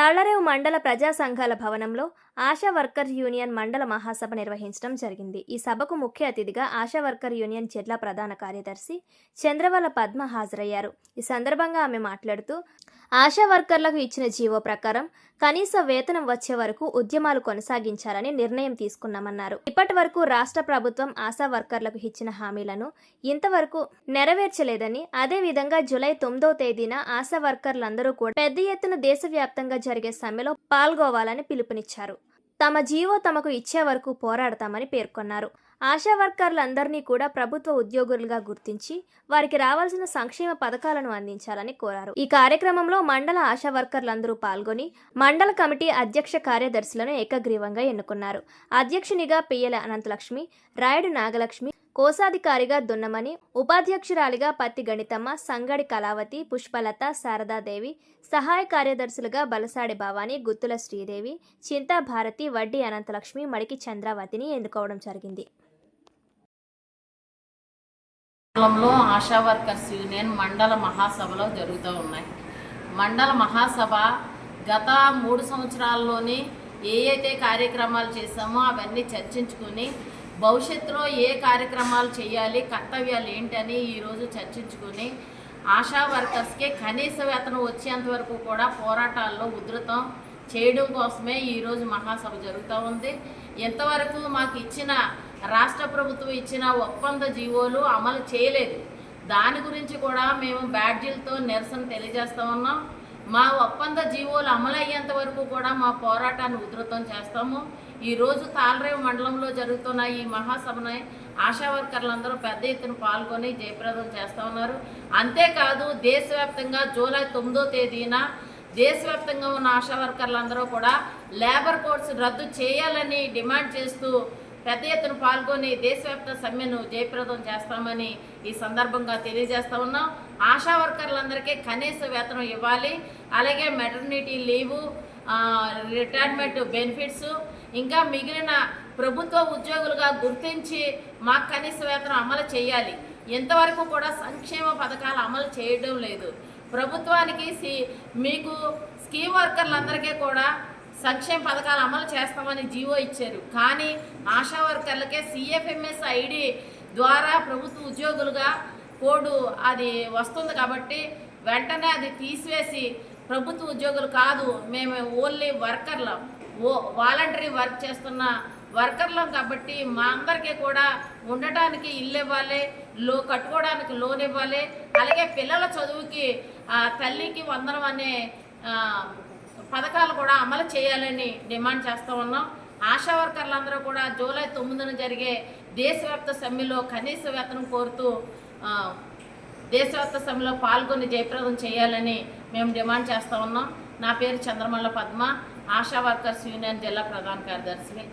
తాళ్లరేవు మండల ప్రజా సంఘాల భవనంలో ఆశా వర్కర్ యూనియన్ మండల మహాసభ నిర్వహించడం జరిగింది. ఈ సభకు ముఖ్య అతిథిగా ఆశా వర్కర్ యూనియన్ జిల్లా ప్రధాన కార్యదర్శి చంద్రవల పద్మ హాజరయ్యారు. ఈ సందర్భంగా ఆమె మాట్లాడుతూ ఆశా వర్కర్లకు ఇచ్చిన జీవో ప్రకారం కనీస వేతనం వచ్చే వరకు ఉద్యమాలు కొనసాగించాలని నిర్ణయం తీసుకున్నామన్నారు. ఇప్పటి వరకు రాష్ట్ర ప్రభుత్వం ఆశా వర్కర్లకు ఇచ్చిన హామీలను ఇంతవరకు నెరవేర్చలేదని, అదేవిధంగా జూలై 9వ తేదీన ఆశా వర్కర్లందరూ కూడా పెద్ద ఎత్తున దేశవ్యాప్తంగా జరిగే సమ్మెలో పాల్గొవాలని పిలుపునిచ్చారు. తమ జీవో తమకు ఇచ్చే వరకు పోరాడతామని పేర్కొన్నారు. ఆశా వర్కర్లందరినీ కూడా ప్రభుత్వ ఉద్యోగులుగా గుర్తించి వారికి రావాల్సిన సంక్షేమ పథకాలను అందించాలని కోరారు. ఈ కార్యక్రమంలో మండల ఆశా వర్కర్లందరూ పాల్గొని మండల కమిటీ అధ్యక్ష కార్యదర్శులను ఏకగ్రీవంగా ఎన్నుకున్నారు. అధ్యక్షునిగా పియ్యల అనంతలక్ష్మి, రాయుడు నాగలక్ష్మి, కోశాధికారిగా దున్నమని, ఉపాధ్యక్షురాలిగా పత్తి గణితమ్మ, సంగడి కళావతి, పుష్పలత, శారదాదేవి, సహాయ కార్యదర్శులుగా బలసాడి భవాని, గుత్తుల శ్రీదేవి, చింతా భారతి, వడ్డీ అనంతలక్ష్మి, మడికి చంద్రావతిని ఎన్నుకోవడం జరిగింది. మండలంలో ఆశా వర్కర్స్ యూనియన్ మండల మహాసభలో జరుగుతూ ఉన్నాయి. మండల మహాసభ గత 3 సంవత్సరాల్లోని అయితే కార్యక్రమాలు చేశామో అవన్నీ చర్చించుకుని భవిష్యత్తులో ఏ కార్యక్రమాలు చేయాలి, కర్తవ్యాలు ఏంటని ఈరోజు చర్చించుకుని ఆశా వర్కర్స్కి కనీస వేతనం వచ్చేంత వరకు కూడా పోరాటాల్లో ఉధృతం చేయడం కోసమే ఈరోజు మహాసభ జరుగుతూ ఉంది. ఎంతవరకు మాకు ఇచ్చిన రాష్ట్ర ప్రభుత్వం ఇచ్చిన ఒప్పంద జీవోలు అమలు చేయలేదు. దాని గురించి కూడా మేము బ్యాడ్జీలతో నిరసన తెలియజేస్తూ ఉన్నాం. మా ఒప్పంద జీవోలు అమలయ్యేంత వరకు కూడా మా పోరాటాన్ని ఉధృతం చేస్తాము. ఈరోజు తాళ్లరేవు మండలంలో జరుగుతున్న ఈ మహాసభని ఆశా వర్కర్లందరూ పెద్ద ఎత్తున పాల్గొని జయప్రదం చేస్తూ ఉన్నారు. అంతేకాదు దేశవ్యాప్తంగా జూలై 9వ తేదీన దేశవ్యాప్తంగా ఉన్న ఆశా వర్కర్లందరూ కూడా లేబర్ కోడ్స్ రద్దు చేయాలని డిమాండ్ చేస్తూ పెద్ద ఎత్తున పాల్గొని దేశవ్యాప్త సమ్మెను జయప్రదం చేస్తామని ఈ సందర్భంగా తెలియజేస్తూ ఉన్నాం. ఆశా వర్కర్లందరికీ కనీస వేతనం ఇవ్వాలి, అలాగే మెటర్నిటీ లీవు, రిటైర్మెంట్ బెనిఫిట్స్, ఇంకా మిగిలిన ప్రభుత్వ ఉద్యోగులుగా గుర్తించి మాకు కనీస వేతనం అమలు చేయాలి. ఇంతవరకు కూడా సంక్షేమ పథకాలు అమలు చేయడం లేదు. ప్రభుత్వానికి మీకు స్కీమ్ వర్కర్లందరికీ కూడా సంక్షేమ పథకాలు అమలు చేస్తామని జీవో ఇచ్చారు. కానీ ఆశా వర్కర్లకే CFMS ఐడి ద్వారా ప్రభుత్వ ఉద్యోగులుగా కోడ్ అది వస్తుంది కాబట్టి వెంటనే అది తీసివేసి ప్రభుత్వ ఉద్యోగులు కాదు, మేము ఓన్లీ వర్కర్లం, వాలంటరీ వర్క్ చేస్తున్న వర్కర్లం కాబట్టి మా అందరికీ కూడా ఉండటానికి ఇల్లు ఇవ్వాలి, కట్టుకోవడానికి లోన్ ఇవ్వాలి, అలాగే పిల్లల చదువుకి తల్లికి వందనం అనే పథకాలు కూడా అమలు చేయాలని డిమాండ్ చేస్తూ ఉన్నాం. ఆశా వర్కర్లందరూ కూడా జూలై 9న జరిగే దేశవ్యాప్త సమ్మెలో కనీస వేతనం కోరుతూ దేశవ్యాప్త సమ్మెలో పాల్గొని జయప్రదం చేయాలని మేము డిమాండ్ చేస్తూ ఉన్నాం. నా పేరు చంద్రమల్ల పద్మ, ఆశా వర్కర్స్ యూనియన్ జిల్లా ప్రధాన కార్యదర్శిని.